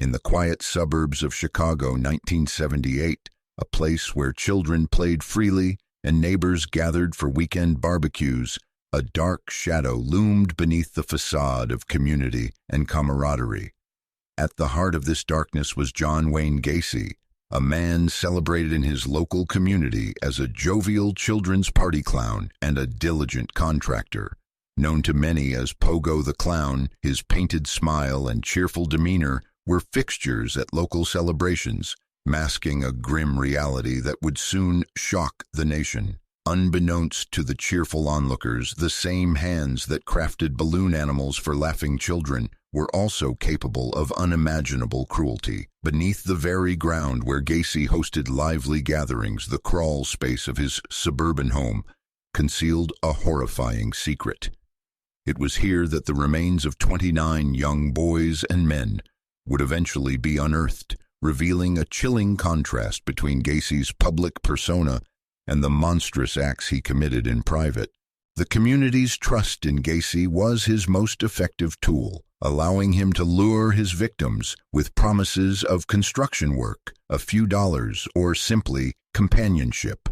In the quiet suburbs of Chicago, 1978, a place where children played freely and neighbors gathered for weekend barbecues, a dark shadow loomed beneath the facade of community and camaraderie. At the heart of this darkness was John Wayne Gacy, a man celebrated in his local community as a jovial children's party clown and a diligent contractor. Known to many as Pogo the Clown, his painted smile and cheerful demeanor were fixtures at local celebrations, masking a grim reality that would soon shock the nation. Unbeknownst to the cheerful onlookers, the same hands that crafted balloon animals for laughing children were also capable of unimaginable cruelty. Beneath the very ground where Gacy hosted lively gatherings, the crawlspace of his suburban home concealed a horrifying secret. It was here that the remains of 29 young boys and men would eventually be unearthed, revealing a chilling contrast between Gacy's public persona and the monstrous acts he committed in private. The community's trust in Gacy was his most effective tool, allowing him to lure his victims with promises of construction work, a few dollars, or simply companionship.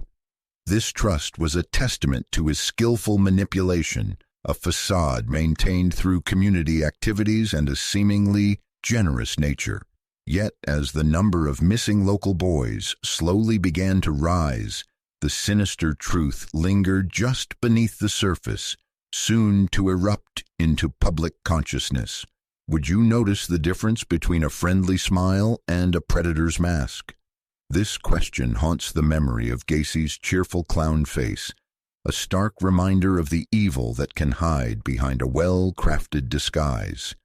This trust was a testament to his skillful manipulation, a facade maintained through community activities and a seemingly generous nature. Yet, as the number of missing local boys slowly began to rise, the sinister truth lingered just beneath the surface, soon to erupt into public consciousness. Would you notice the difference between a friendly smile and a predator's mask? This question haunts the memory of Gacy's cheerful clown face, a stark reminder of the evil that can hide behind a well-crafted disguise.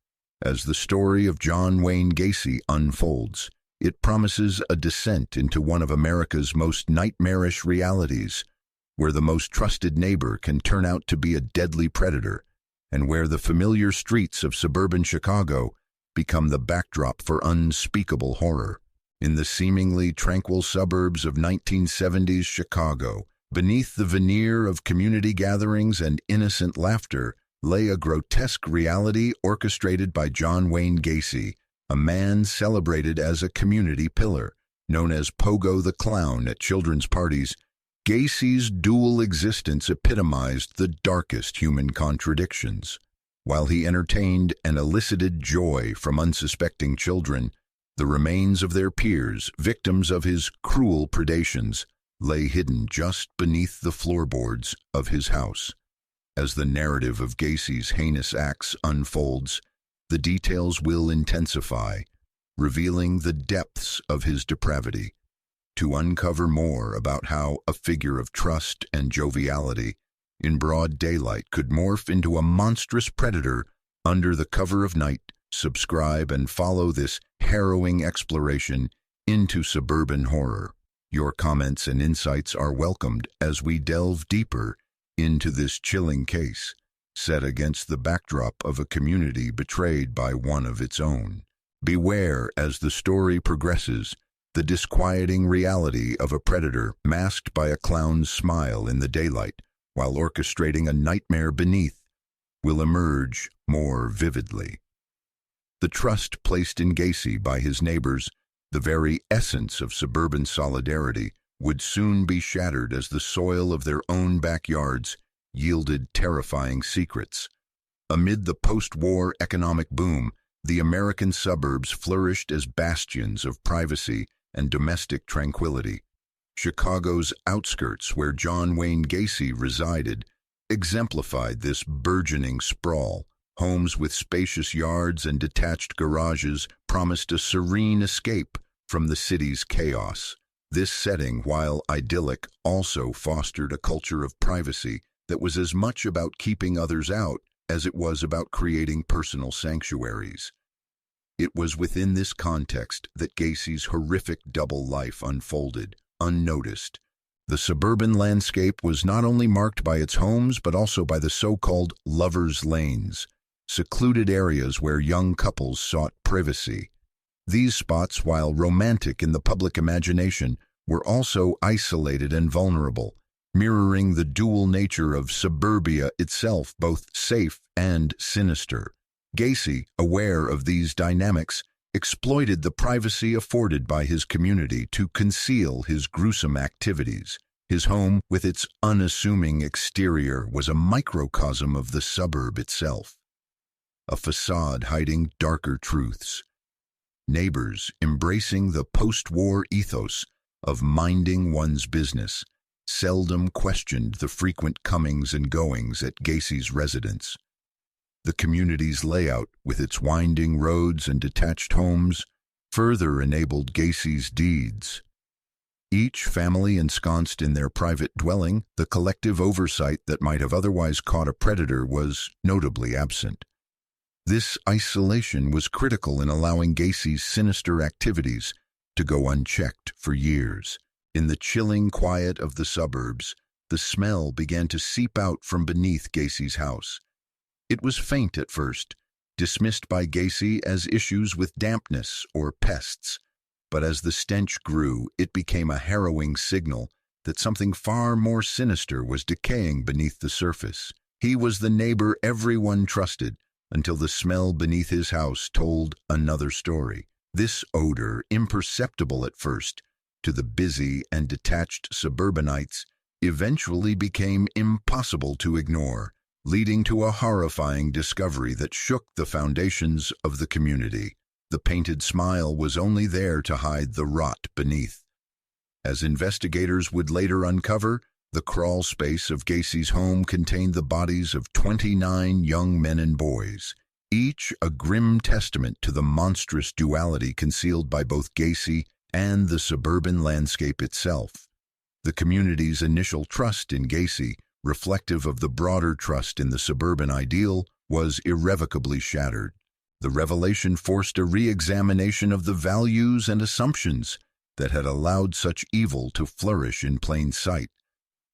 As the story of John Wayne Gacy unfolds, it promises a descent into one of America's most nightmarish realities, where the most trusted neighbor can turn out to be a deadly predator, and where the familiar streets of suburban Chicago become the backdrop for unspeakable horror. In the seemingly tranquil suburbs of 1970s Chicago, beneath the veneer of community gatherings and innocent laughter, lay a grotesque reality orchestrated by John Wayne Gacy, a man celebrated as a community pillar. Known as Pogo the Clown at children's parties, Gacy's dual existence epitomized the darkest human contradictions. While he entertained and elicited joy from unsuspecting children, the remains of their peers, victims of his cruel predations, lay hidden just beneath the floorboards of his house. As the narrative of Gacy's heinous acts unfolds, the details will intensify, revealing the depths of his depravity. To uncover more about how a figure of trust and joviality in broad daylight could morph into a monstrous predator under the cover of night, subscribe and follow this harrowing exploration into suburban horror. Your comments and insights are welcomed as we delve deeper into this chilling case, set against the backdrop of a community betrayed by one of its own. Beware as the story progresses, the disquieting reality of a predator masked by a clown's smile in the daylight while orchestrating a nightmare beneath will emerge more vividly. The trust placed in Gacy by his neighbors, the very essence of suburban solidarity, would soon be shattered as the soil of their own backyards yielded terrifying secrets. Amid the post-war economic boom, the American suburbs flourished as bastions of privacy and domestic tranquility. Chicago's outskirts, where John Wayne Gacy resided, exemplified this burgeoning sprawl. Homes with spacious yards and detached garages promised a serene escape from the city's chaos. This setting, while idyllic, also fostered a culture of privacy that was as much about keeping others out as it was about creating personal sanctuaries. It was within this context that Gacy's horrific double life unfolded, unnoticed. The suburban landscape was not only marked by its homes but also by the so-called lovers' lanes, secluded areas where young couples sought privacy. These spots, while romantic in the public imagination, were also isolated and vulnerable, mirroring the dual nature of suburbia itself, both safe and sinister. Gacy, aware of these dynamics, exploited the privacy afforded by his community to conceal his gruesome activities. His home, with its unassuming exterior, was a microcosm of the suburb itself, a facade hiding darker truths. Neighbors, embracing the post-war ethos of minding one's business, seldom questioned the frequent comings and goings at Gacy's residence. The community's layout, with its winding roads and detached homes, further enabled Gacy's deeds. Each family ensconced in their private dwelling, the collective oversight that might have otherwise caught a predator was notably absent. This isolation was critical in allowing Gacy's sinister activities to go unchecked for years. In the chilling quiet of the suburbs, the smell began to seep out from beneath Gacy's house. It was faint at first, dismissed by Gacy as issues with dampness or pests, but as the stench grew, it became a harrowing signal that something far more sinister was decaying beneath the surface. He was the neighbor everyone trusted, until the smell beneath his house told another story. This odor, imperceptible at first to the busy and detached suburbanites, eventually became impossible to ignore, leading to a horrifying discovery that shook the foundations of the community. The painted smile was only there to hide the rot beneath. As investigators would later uncover, the crawl space of Gacy's home contained the bodies of 29 young men and boys, each a grim testament to the monstrous duality concealed by both Gacy and the suburban landscape itself. The community's initial trust in Gacy, reflective of the broader trust in the suburban ideal, was irrevocably shattered. The revelation forced a re-examination of the values and assumptions that had allowed such evil to flourish in plain sight,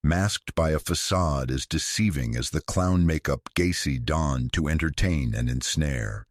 masked by a facade as deceiving as the clown makeup Gacy donned to entertain and ensnare.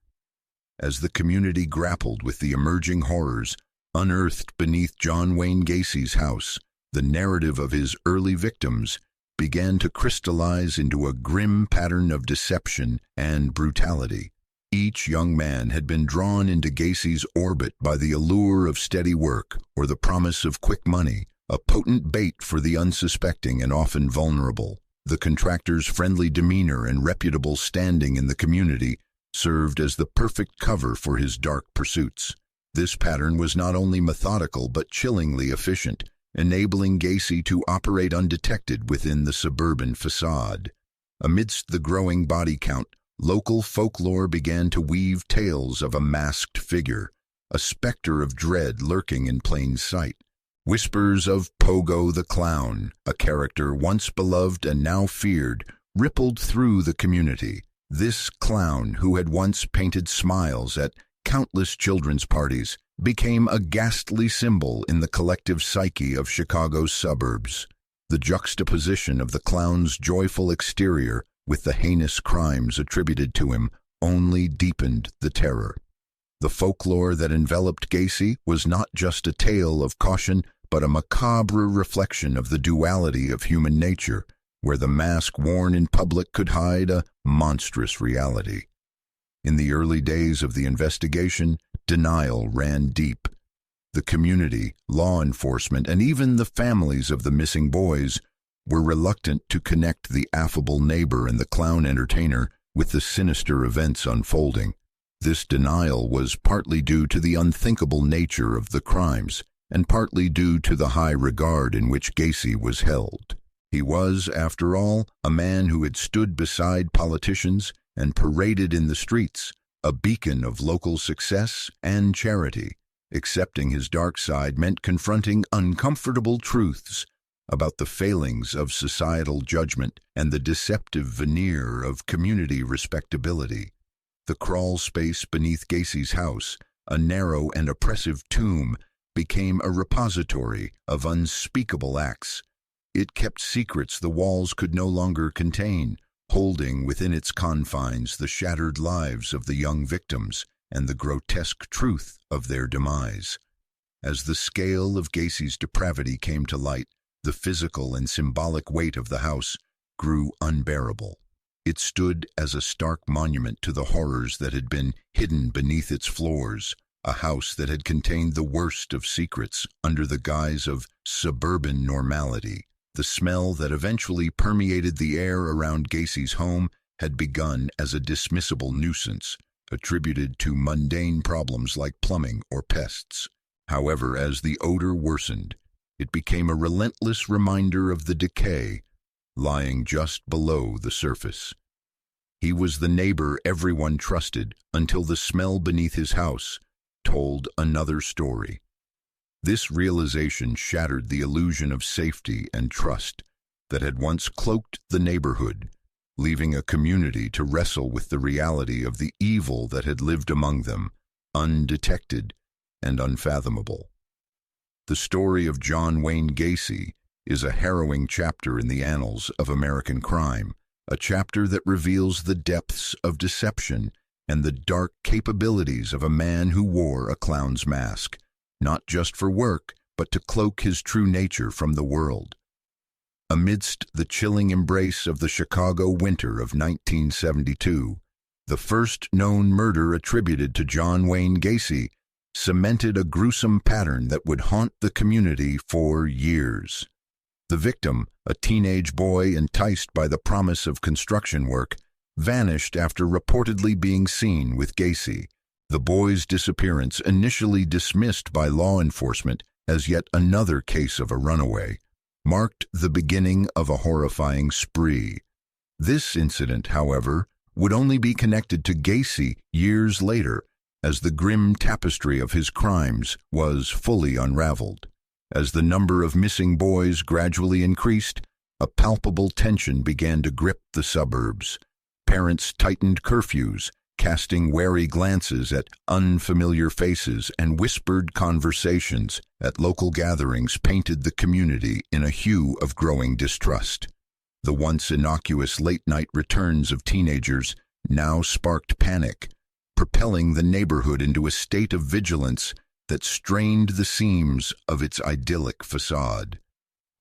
As the community grappled with the emerging horrors unearthed beneath John Wayne Gacy's house, the narrative of his early victims began to crystallize into a grim pattern of deception and brutality. Each young man had been drawn into Gacy's orbit by the allure of steady work or the promise of quick money, a potent bait for the unsuspecting and often vulnerable. The contractor's friendly demeanor and reputable standing in the community served as the perfect cover for his dark pursuits. This pattern was not only methodical but chillingly efficient, enabling Gacy to operate undetected within the suburban facade. Amidst the growing body count, local folklore began to weave tales of a masked figure, a specter of dread lurking in plain sight. Whispers of Pogo the Clown, a character once beloved and now feared, rippled through the community. This clown, who had once painted smiles at countless children's parties, became a ghastly symbol in the collective psyche of Chicago's suburbs. The juxtaposition of the clown's joyful exterior with the heinous crimes attributed to him only deepened the terror. The folklore that enveloped Gacy was not just a tale of caution, but a macabre reflection of the duality of human nature, where the mask worn in public could hide a monstrous reality. In the early days of the investigation, denial ran deep. The community, law enforcement, and even the families of the missing boys were reluctant to connect the affable neighbor and the clown entertainer with the sinister events unfolding. This denial was partly due to the unthinkable nature of the crimes, and partly due to the high regard in which Gacy was held. He was, after all, a man who had stood beside politicians and paraded in the streets, a beacon of local success and charity. Accepting his dark side meant confronting uncomfortable truths about the failings of societal judgment and the deceptive veneer of community respectability. The crawl space beneath Gacy's house, a narrow and oppressive tomb, became a repository of unspeakable acts. It kept secrets the walls could no longer contain, holding within its confines the shattered lives of the young victims and the grotesque truth of their demise. As the scale of Gacy's depravity came to light, the physical and symbolic weight of the house grew unbearable. It stood as a stark monument to the horrors that had been hidden beneath its floors, a house that had contained the worst of secrets under the guise of suburban normality. The smell that eventually permeated the air around Gacy's home had begun as a dismissible nuisance, attributed to mundane problems like plumbing or pests. However, as the odor worsened, it became a relentless reminder of the decay lying just below the surface. He was the neighbor everyone trusted until the smell beneath his house told another story. This realization shattered the illusion of safety and trust that had once cloaked the neighborhood, leaving a community to wrestle with the reality of the evil that had lived among them, undetected and unfathomable. The story of John Wayne Gacy is a harrowing chapter in the annals of American crime, a chapter that reveals the depths of deception and the dark capabilities of a man who wore a clown's mask, not just for work, but to cloak his true nature from the world. Amidst the chilling embrace of the Chicago winter of 1972, the first known murder attributed to John Wayne Gacy cemented a gruesome pattern that would haunt the community for years. The victim, a teenage boy enticed by the promise of construction work, vanished after reportedly being seen with Gacy. The boy's disappearance, initially dismissed by law enforcement as yet another case of a runaway, marked the beginning of a horrifying spree. This incident, however, would only be connected to Gacy years later, as the grim tapestry of his crimes was fully unraveled. As the number of missing boys gradually increased, a palpable tension began to grip the suburbs. Parents tightened curfews, casting wary glances at unfamiliar faces, and whispered conversations at local gatherings painted the community in a hue of growing distrust. The once innocuous late-night returns of teenagers now sparked panic, propelling the neighborhood into a state of vigilance that strained the seams of its idyllic facade.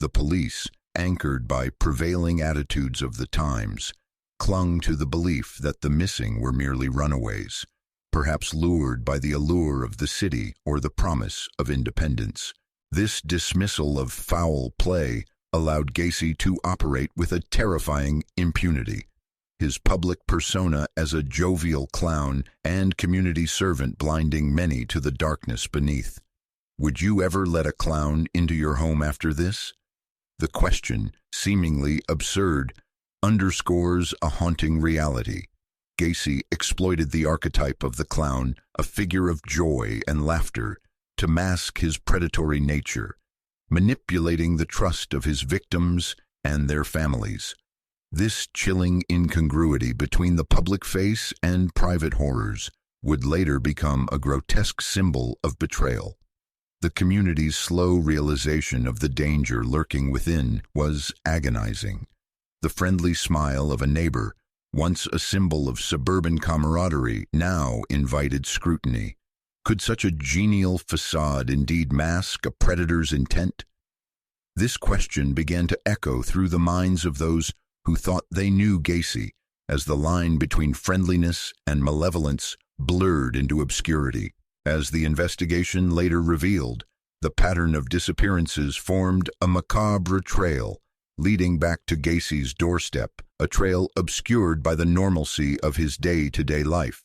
The police, anchored by prevailing attitudes of the times, clung to the belief that the missing were merely runaways, perhaps lured by the allure of the city or the promise of independence. This dismissal of foul play allowed Gacy to operate with a terrifying impunity, his public persona as a jovial clown and community servant blinding many to the darkness beneath. Would you ever let a clown into your home after this? The question, seemingly absurd, underscores a haunting reality. Gacy exploited the archetype of the clown, a figure of joy and laughter, to mask his predatory nature, manipulating the trust of his victims and their families. This chilling incongruity between the public face and private horrors would later become a grotesque symbol of betrayal. The community's slow realization of the danger lurking within was agonizing. The friendly smile of a neighbor, once a symbol of suburban camaraderie, now invited scrutiny. Could such a genial facade indeed mask a predator's intent? This question began to echo through the minds of those who thought they knew Gacy, as the line between friendliness and malevolence blurred into obscurity. As the investigation later revealed, the pattern of disappearances formed a macabre trail leading back to Gacy's doorstep, a trail obscured by the normalcy of his day-to-day life,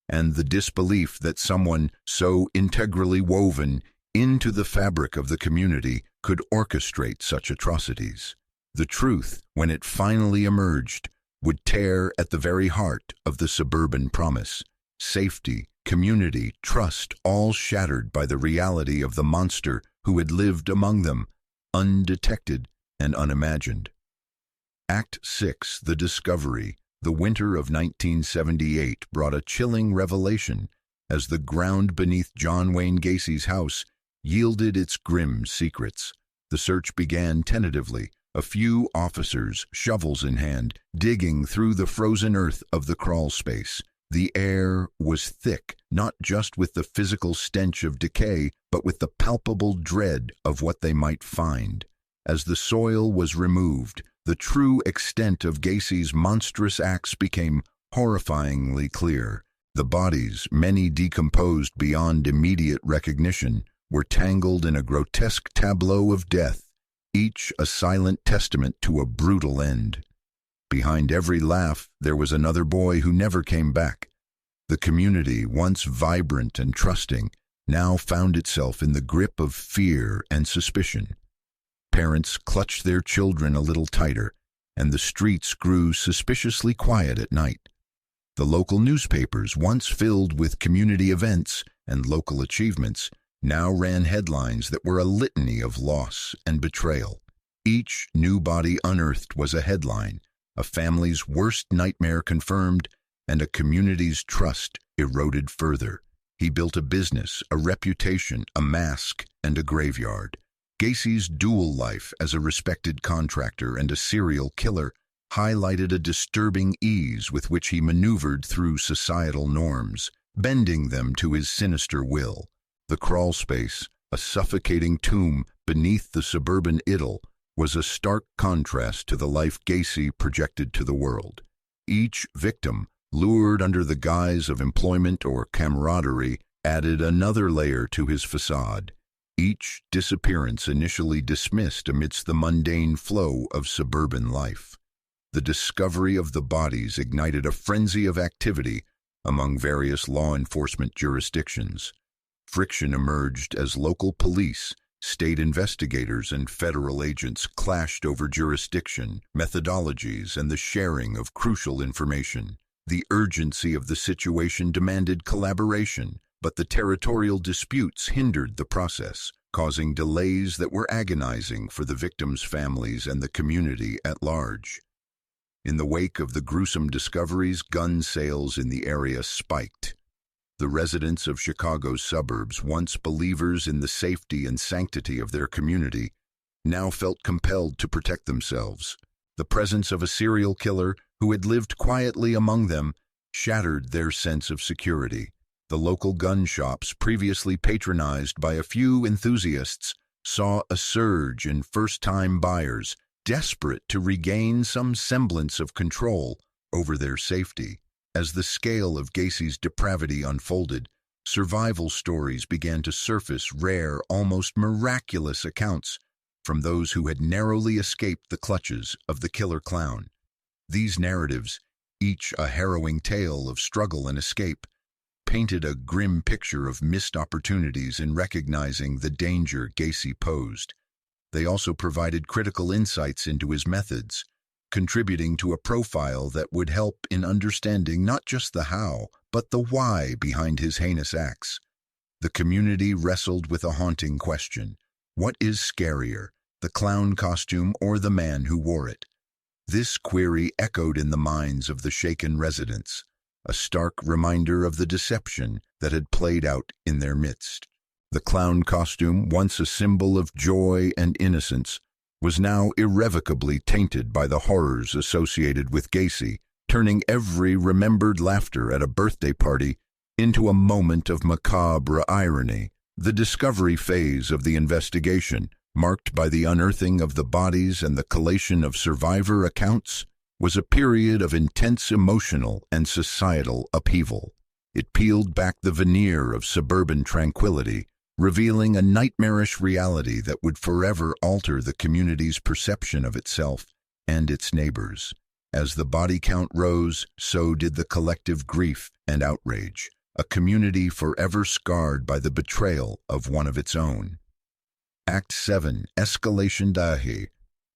and the disbelief that someone so integrally woven into the fabric of the community could orchestrate such atrocities. The truth, when it finally emerged, would tear at the very heart of the suburban promise. Safety, community, trust, all shattered by the reality of the monster who had lived among them, undetected and unimagined. Act 6, The Discovery. The winter of 1978 brought a chilling revelation as the ground beneath John Wayne Gacy's house yielded its grim secrets. The search began tentatively, a few officers, shovels in hand, digging through the frozen earth of the Crawlspace. The air was thick, not just with the physical stench of decay, but with the palpable dread of what they might find. As the soil was removed, the true extent of Gacy's monstrous acts became horrifyingly clear. The bodies, many decomposed beyond immediate recognition, were tangled in a grotesque tableau of death, each a silent testament to a brutal end. Behind every laugh, there was another boy who never came back. The community, once vibrant and trusting, now found itself in the grip of fear and suspicion. Parents clutched their children a little tighter, and the streets grew suspiciously quiet at night. The local newspapers, once filled with community events and local achievements, now ran headlines that were a litany of loss and betrayal. Each new body unearthed was a headline, a family's worst nightmare confirmed, and a community's trust eroded further. He built a business, a reputation, a mask, and a graveyard. Gacy's dual life as a respected contractor and a serial killer highlighted a disturbing ease with which he maneuvered through societal norms, bending them to his sinister will. The Crawlspace, a suffocating tomb beneath the suburban idyll, was a stark contrast to the life Gacy projected to the world. Each victim, lured under the guise of employment or camaraderie, added another layer to his facade. Each disappearance initially dismissed amidst the mundane flow of suburban life. The discovery of the bodies ignited a frenzy of activity among various law enforcement jurisdictions. Friction emerged as local police, state investigators, and federal agents clashed over jurisdiction, methodologies, and the sharing of crucial information. The urgency of the situation demanded collaboration, but the territorial disputes hindered the process, causing delays that were agonizing for the victims' families and the community at large. In the wake of the gruesome discoveries, gun sales in the area spiked. The residents of Chicago's suburbs, once believers in the safety and sanctity of their community, now felt compelled to protect themselves. The presence of a serial killer who had lived quietly among them shattered their sense of security. The local gun shops, previously patronized by a few enthusiasts, saw a surge in first-time buyers, desperate to regain some semblance of control over their safety. As the scale of Gacy's depravity unfolded, survival stories began to surface, rare, almost miraculous accounts from those who had narrowly escaped the clutches of the killer clown. These narratives, each a harrowing tale of struggle and escape, painted a grim picture of missed opportunities in recognizing the danger Gacy posed. They also provided critical insights into his methods, contributing to a profile that would help in understanding not just the how, but the why behind his heinous acts. The community wrestled with a haunting question. What is scarier, the clown costume or the man who wore it? This query echoed in the minds of the shaken residents, a stark reminder of the deception that had played out in their midst. The clown costume, once a symbol of joy and innocence, was now irrevocably tainted by the horrors associated with Gacy, turning every remembered laughter at a birthday party into a moment of macabre irony. The discovery phase of the investigation, marked by the unearthing of the bodies and the collation of survivor accounts, was a period of intense emotional and societal upheaval. It peeled back the veneer of suburban tranquility, revealing a nightmarish reality that would forever alter the community's perception of itself and its neighbors. As the body count rose, so did the collective grief and outrage, a community forever scarred by the betrayal of one of its own. Act 7, Escalation Dahi.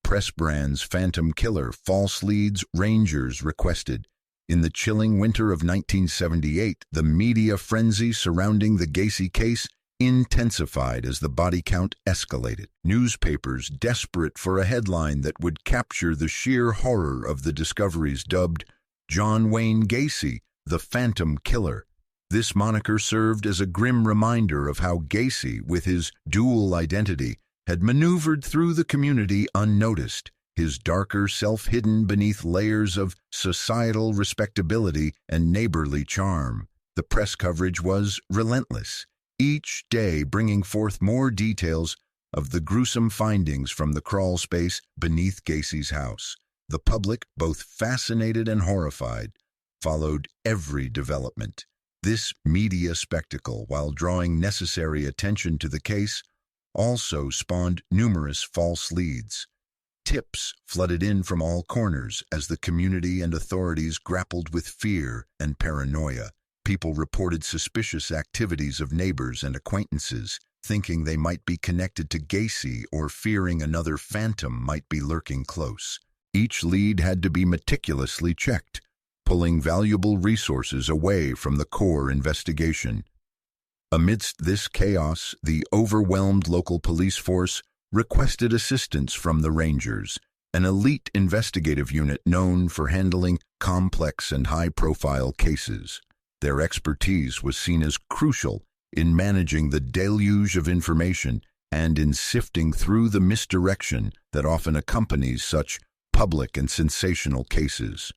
Press brands Phantom Killer, false leads, Rangers requested. In the chilling winter of 1978, the media frenzy surrounding the Gacy case intensified as the body count escalated. Newspapers, desperate for a headline that would capture the sheer horror of the discoveries, dubbed John Wayne Gacy, the Phantom Killer. This moniker served as a grim reminder of how Gacy, with his dual identity, had maneuvered through the community unnoticed, his darker self hidden beneath layers of societal respectability and neighborly charm. The press coverage was relentless, each day bringing forth more details of the gruesome findings from the crawlspace beneath Gacy's house. The public, both fascinated and horrified, followed every development. This media spectacle, while drawing necessary attention to the case, also spawned numerous false leads. Tips flooded in from all corners as the community and authorities grappled with fear and paranoia. People reported suspicious activities of neighbors and acquaintances, thinking they might be connected to Gacy or fearing another phantom might be lurking close. Each lead had to be meticulously checked, pulling valuable resources away from the core investigation. Amidst this chaos, the overwhelmed local police force requested assistance from the Rangers, an elite investigative unit known for handling complex and high-profile cases. Their expertise was seen as crucial in managing the deluge of information and in sifting through the misdirection that often accompanies such public and sensational cases.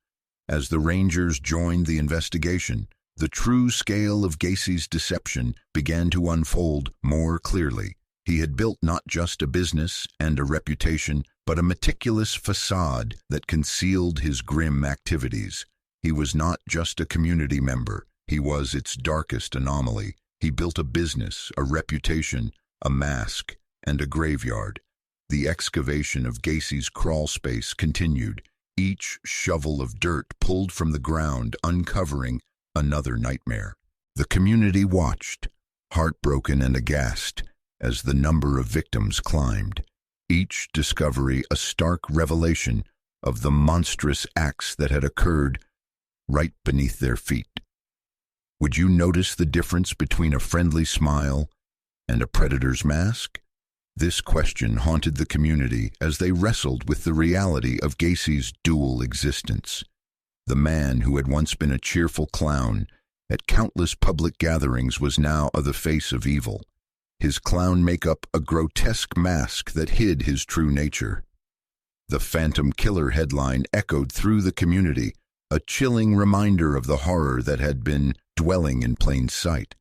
As the Rangers joined the investigation, the true scale of Gacy's deception began to unfold more clearly. He had built not just a business and a reputation, but a meticulous facade that concealed his grim activities. He was not just a community member, he was its darkest anomaly. He built a business, a reputation, a mask, and a graveyard. The excavation of Gacy's Crawlspace continued, each shovel of dirt pulled from the ground, uncovering another nightmare. The community watched, heartbroken and aghast, as the number of victims climbed, each discovery a stark revelation of the monstrous acts that had occurred right beneath their feet. Would you notice the difference between a friendly smile and a predator's mask? This question haunted the community as they wrestled with the reality of Gacy's dual existence. The man who had once been a cheerful clown at countless public gatherings was now the face of evil, his clown makeup a grotesque mask that hid his true nature. The Phantom Killer headline echoed through the community, a chilling reminder of the horror that had been dwelling in plain sight.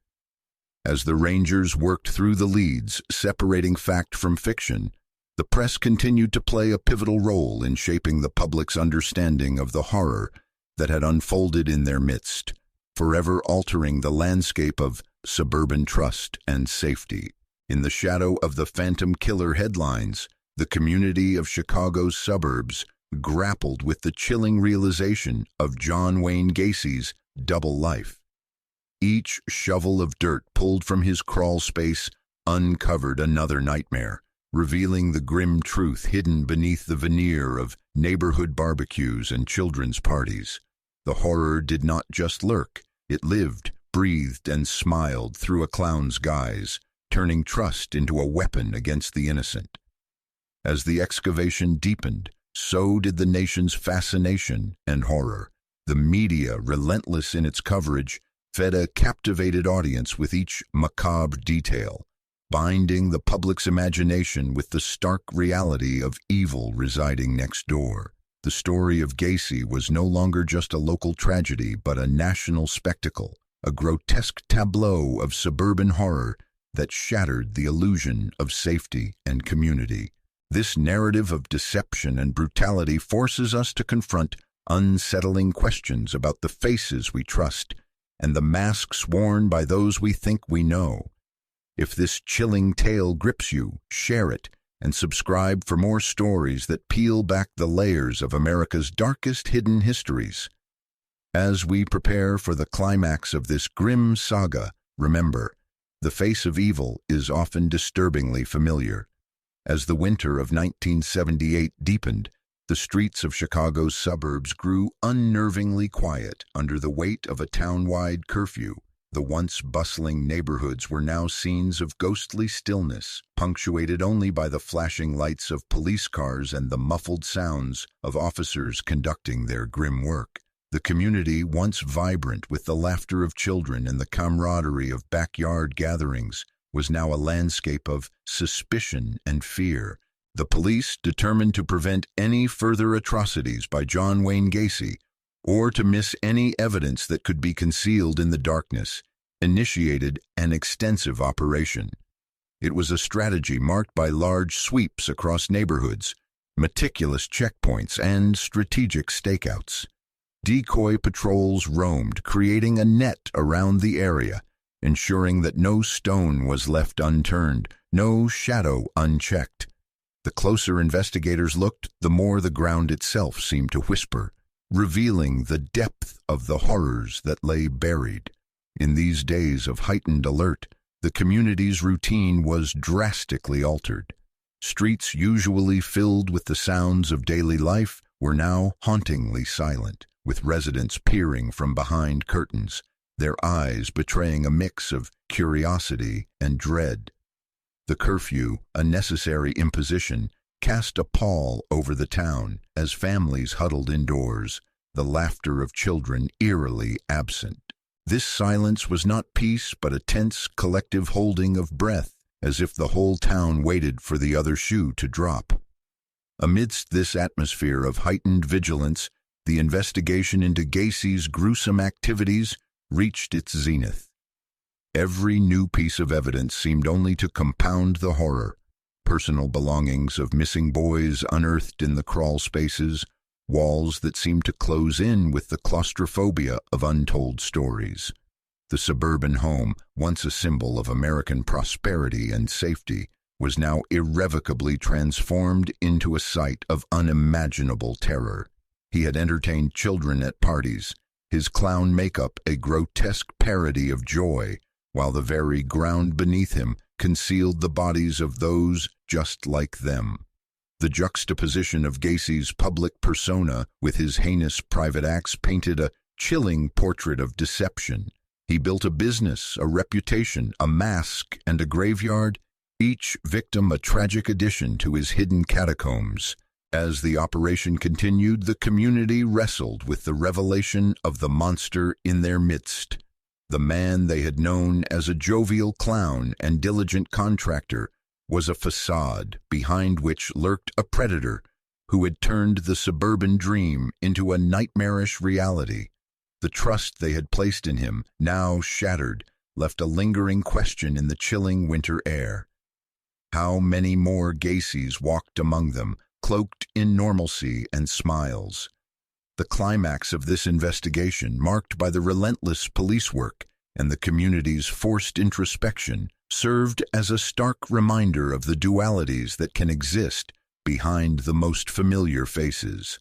As the Rangers worked through the leads, separating fact from fiction, the press continued to play a pivotal role in shaping the public's understanding of the horror that had unfolded in their midst, forever altering the landscape of suburban trust and safety. In the shadow of the Phantom Killer headlines, the community of Chicago's suburbs grappled with the chilling realization of John Wayne Gacy's double life. Each shovel of dirt pulled from his crawlspace uncovered another nightmare, revealing the grim truth hidden beneath the veneer of neighborhood barbecues and children's parties. The horror did not just lurk, it lived, breathed, and smiled through a clown's guise, turning trust into a weapon against the innocent. As the excavation deepened, so did the nation's fascination and horror. The media, relentless in its coverage, fed a captivated audience with each macabre detail, binding the public's imagination with the stark reality of evil residing next door. The story of Gacy was no longer just a local tragedy, but a national spectacle, a grotesque tableau of suburban horror that shattered the illusion of safety and community. This narrative of deception and brutality forces us to confront unsettling questions about the faces we trust and the masks worn by those we think we know. If this chilling tale grips you, share it and subscribe for more stories that peel back the layers of America's darkest hidden histories. As we prepare for the climax of this grim saga, remember, the face of evil is often disturbingly familiar. As the winter of 1978 deepened, the streets of Chicago's suburbs grew unnervingly quiet under the weight of a town-wide curfew. The once bustling neighborhoods were now scenes of ghostly stillness, punctuated only by the flashing lights of police cars and the muffled sounds of officers conducting their grim work. The community, once vibrant with the laughter of children and the camaraderie of backyard gatherings, was now a landscape of suspicion and fear. The police, determined to prevent any further atrocities by John Wayne Gacy, or to miss any evidence that could be concealed in the darkness, initiated an extensive operation. It was a strategy marked by large sweeps across neighborhoods, meticulous checkpoints, and strategic stakeouts. decoy patrols roamed, creating a net around the area, ensuring that no stone was left unturned, no shadow unchecked. The closer investigators looked, the more the ground itself seemed to whisper, revealing the depth of the horrors that lay buried. In these days of heightened alert, the community's routine was drastically altered. Streets usually filled with the sounds of daily life were now hauntingly silent, with residents peering from behind curtains, their eyes betraying a mix of curiosity and dread. The curfew, a necessary imposition, cast a pall over the town as families huddled indoors, the laughter of children eerily absent. This silence was not peace but a tense collective holding of breath, as if the whole town waited for the other shoe to drop. Amidst this atmosphere of heightened vigilance, the investigation into Gacy's gruesome activities reached its zenith. Every new piece of evidence seemed only to compound the horror. Personal belongings of missing boys unearthed in the crawlspaces, walls that seemed to close in with the claustrophobia of untold stories. The suburban home, once a symbol of American prosperity and safety, was now irrevocably transformed into a site of unimaginable terror. He had entertained children at parties, his clown makeup a grotesque parody of joy, while the very ground beneath him concealed the bodies of those just like them. The juxtaposition of Gacy's public persona with his heinous private acts painted a chilling portrait of deception. He built a business, a reputation, a mask, and a graveyard, each victim a tragic addition to his hidden catacombs. As the operation continued, the community wrestled with the revelation of the monster in their midst. The man they had known as a jovial clown and diligent contractor was a facade behind which lurked a predator who had turned the suburban dream into a nightmarish reality. The trust they had placed in him, now shattered, left a lingering question in the chilling winter air. How many more Gacys walked among them, cloaked in normalcy and smiles? The climax of this investigation, marked by the relentless police work and the community's forced introspection, served as a stark reminder of the dualities that can exist behind the most familiar faces.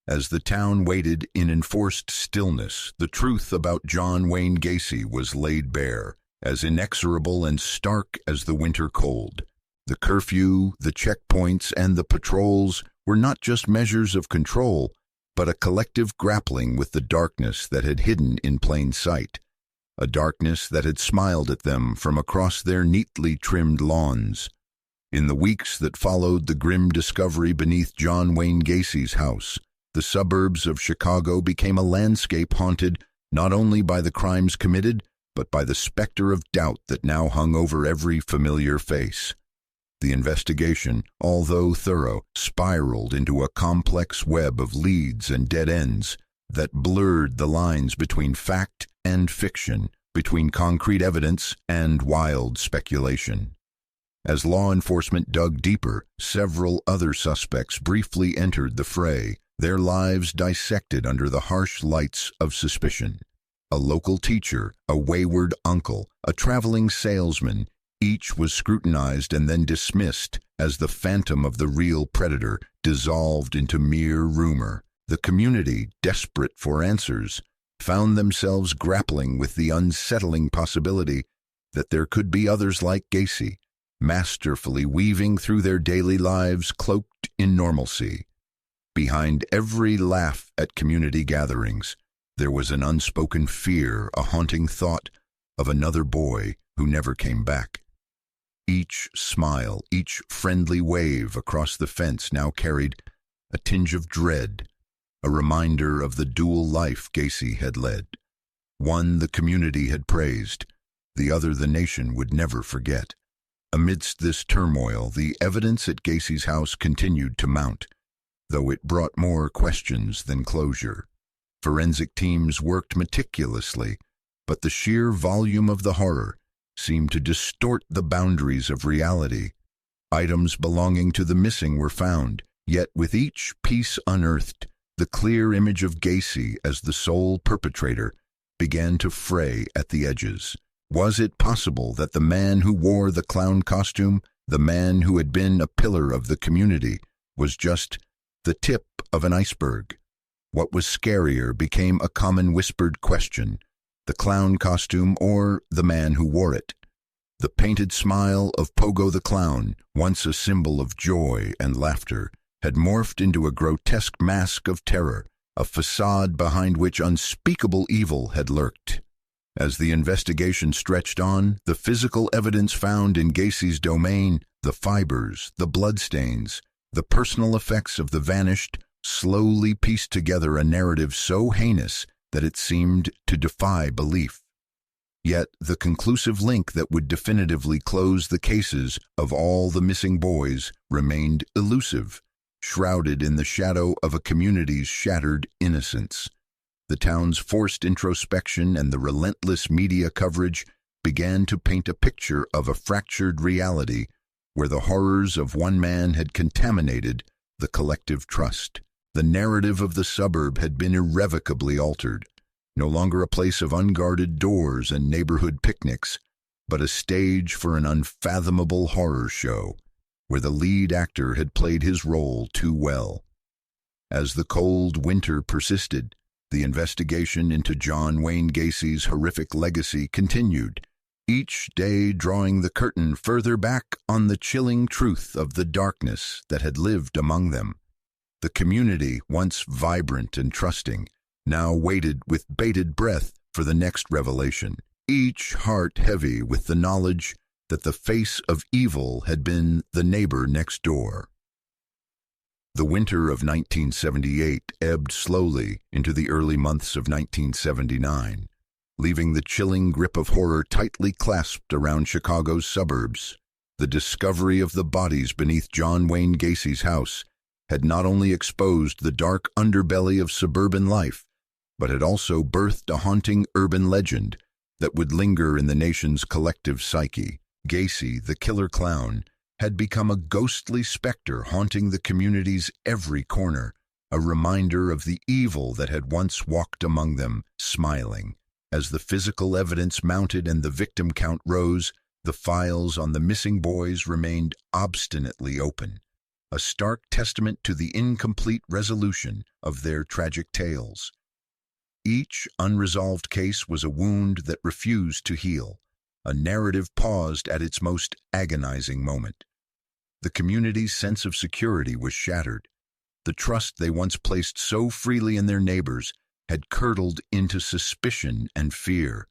As the town waited in enforced stillness, the truth about John Wayne Gacy was laid bare, as inexorable and stark as the winter cold. The curfew, the checkpoints, and the patrols were not just measures of control, but a collective grappling with the darkness that had hidden in plain sight, a darkness that had smiled at them from across their neatly trimmed lawns. In the weeks that followed the grim discovery beneath John Wayne Gacy's house, the suburbs of Chicago became a landscape haunted not only by the crimes committed, but by the specter of doubt that now hung over every familiar face. The investigation, although thorough, spiraled into a complex web of leads and dead ends that blurred the lines between fact and fiction, between concrete evidence and wild speculation. As law enforcement dug deeper, several other suspects briefly entered the fray, their lives dissected under the harsh lights of suspicion. A local teacher, a wayward uncle, a traveling salesman, each was scrutinized and then dismissed as the phantom of the real predator dissolved into mere rumor. The community, desperate for answers, found themselves grappling with the unsettling possibility that there could be others like Gacy, masterfully weaving through their daily lives cloaked in normalcy. Behind every laugh at community gatherings, there was an unspoken fear, a haunting thought of another boy who never came back. Each smile, each friendly wave across the fence now carried a tinge of dread, a reminder of the dual life Gacy had led. One the community had praised, the other the nation would never forget. Amidst this turmoil, the evidence at Gacy's house continued to mount, though it brought more questions than closure. Forensic teams worked meticulously, but the sheer volume of the horror seemed to distort the boundaries of reality. Items belonging to the missing were found, yet with each piece unearthed, The clear image of Gacy as the sole perpetrator began to fray at the edges. Was it possible that the man who wore the clown costume, the man who had been a pillar of the community, was just the tip of an iceberg? What was scarier became a common whispered question: the clown costume or the man who wore it? The painted smile of Pogo the Clown, once a symbol of joy and laughter, had morphed into a grotesque mask of terror, a facade behind which unspeakable evil had lurked. As the investigation stretched on, the physical evidence found in Gacy's domain, the fibers, the bloodstains, the personal effects of the vanished, slowly pieced together a narrative so heinous that it seemed to defy belief. Yet the conclusive link that would definitively close the cases of all the missing boys remained elusive, shrouded in the shadow of a community's shattered innocence. The town's forced introspection and the relentless media coverage began to paint a picture of a fractured reality where the horrors of one man had contaminated the collective trust. The narrative of the suburb had been irrevocably altered, no longer a place of unguarded doors and neighborhood picnics, but a stage for an unfathomable horror show, where the lead actor had played his role too well. As the cold winter persisted, the investigation into John Wayne Gacy's horrific legacy continued, each day drawing the curtain further back on the chilling truth of the darkness that had lived among them. The community, once vibrant and trusting, now waited with bated breath for the next revelation, each heart heavy with the knowledge that the face of evil had been the neighbor next door. The winter of 1978 ebbed slowly into the early months of 1979, leaving the chilling grip of horror tightly clasped around Chicago's suburbs. The discovery of the bodies beneath John Wayne Gacy's house had not only exposed the dark underbelly of suburban life, but had also birthed a haunting urban legend that would linger in the nation's collective psyche. Gacy, the killer clown, had become a ghostly specter haunting the community's every corner, a reminder of the evil that had once walked among them, smiling. As the physical evidence mounted and the victim count rose, the files on the missing boys remained obstinately open, a stark testament to the incomplete resolution of their tragic tales. Each unresolved case was a wound that refused to heal, a narrative paused at its most agonizing moment. The community's sense of security was shattered. The trust they once placed so freely in their neighbors had curdled into suspicion and fear.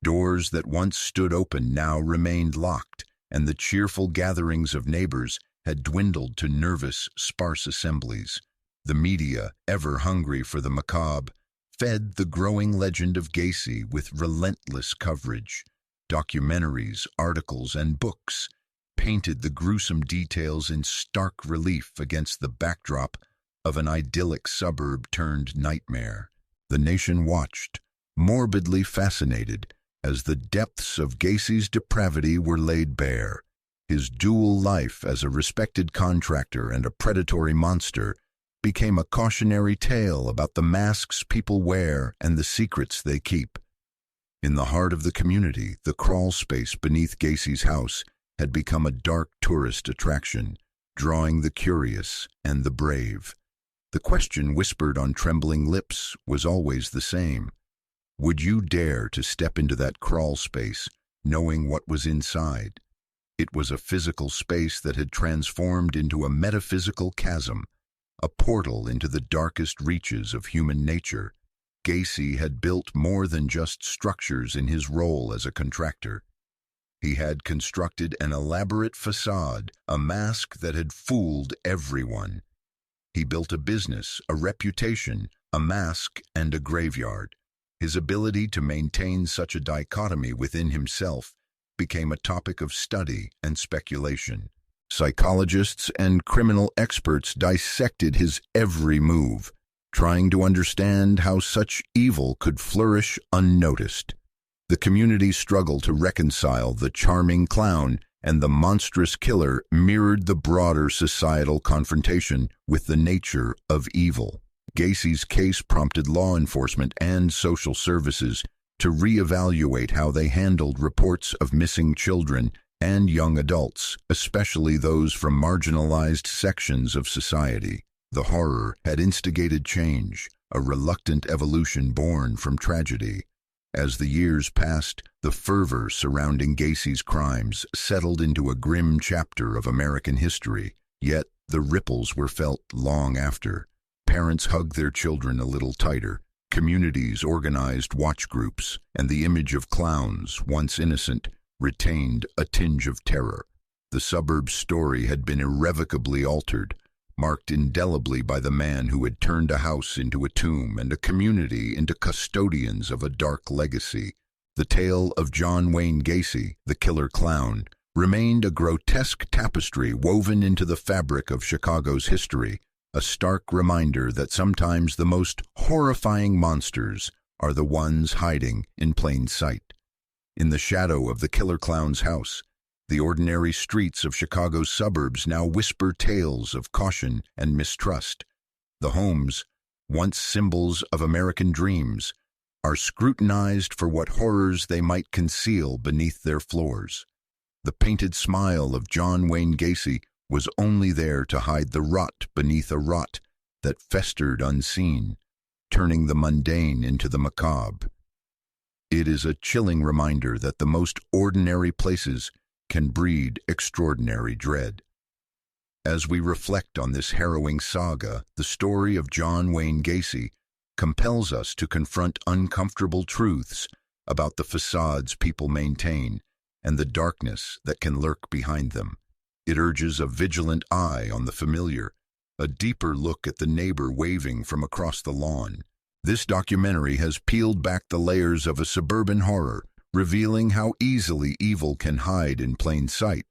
Doors that once stood open now remained locked, and the cheerful gatherings of neighbors had dwindled to nervous, sparse assemblies. The media, ever hungry for the macabre, fed the growing legend of Gacy with relentless coverage. Documentaries, articles, and books painted the gruesome details in stark relief against the backdrop of an idyllic suburb turned nightmare. The nation watched, morbidly fascinated, as the depths of Gacy's depravity were laid bare. His dual life as a respected contractor and a predatory monster became a cautionary tale about the masks people wear and the secrets they keep. In the heart of the community, the crawlspace beneath Gacy's house had become a dark tourist attraction, drawing the curious and the brave. The question whispered on trembling lips was always the same. Would you dare to step into that crawlspace, knowing what was inside? It was a physical space that had transformed into a metaphysical chasm, a portal into the darkest reaches of human nature. Gacy had built more than just structures in his role as a contractor. He had constructed an elaborate facade, a mask that had fooled everyone. He built a business, a reputation, a mask, and a graveyard. His ability to maintain such a dichotomy within himself became a topic of study and speculation. Psychologists and criminal experts dissected his every move, trying to understand how such evil could flourish unnoticed. The community's struggle to reconcile the charming clown and the monstrous killer mirrored the broader societal confrontation with the nature of evil. Gacy's case prompted law enforcement and social services to reevaluate how they handled reports of missing children and young adults, especially those from marginalized sections of society. The horror had instigated change, a reluctant evolution born from tragedy. As the years passed, the fervor surrounding Gacy's crimes settled into a grim chapter of American history, yet the ripples were felt long after. Parents hugged their children a little tighter, communities organized watch groups, and the image of clowns, once innocent, retained a tinge of terror. The suburb's story had been irrevocably altered, marked indelibly by the man who had turned a house into a tomb and a community into custodians of a dark legacy. The tale of John Wayne Gacy, the killer clown, remained a grotesque tapestry woven into the fabric of Chicago's history, a stark reminder that sometimes the most horrifying monsters are the ones hiding in plain sight. In the shadow of the killer clown's house, the ordinary streets of Chicago's suburbs now whisper tales of caution and mistrust. The homes, once symbols of American dreams, are scrutinized for what horrors they might conceal beneath their floors. The painted smile of John Wayne Gacy was only there to hide the rot beneath a rot that festered unseen, turning the mundane into the macabre. It is a chilling reminder that the most ordinary places can breed extraordinary dread. As we reflect on this harrowing saga, the story of John Wayne Gacy compels us to confront uncomfortable truths about the facades people maintain and the darkness that can lurk behind them. It urges a vigilant eye on the familiar, a deeper look at the neighbor waving from across the lawn. This documentary has peeled back the layers of a suburban horror, revealing how easily evil can hide in plain sight,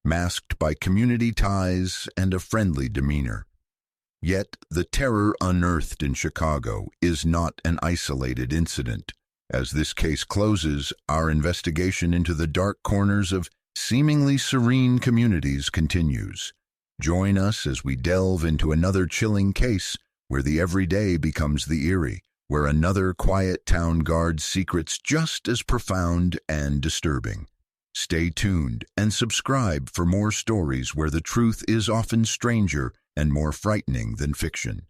masked by community ties and a friendly demeanor. Yet, the terror unearthed in Chicago is not an isolated incident. As this case closes, our investigation into the dark corners of seemingly serene communities continues. Join us as we delve into another chilling case where the everyday becomes the eerie, where another quiet town guards secrets just as profound and disturbing. Stay tuned and subscribe for more stories where the truth is often stranger and more frightening than fiction.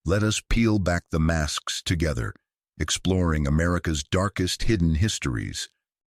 Let us peel back the masks together, exploring America's darkest hidden histories,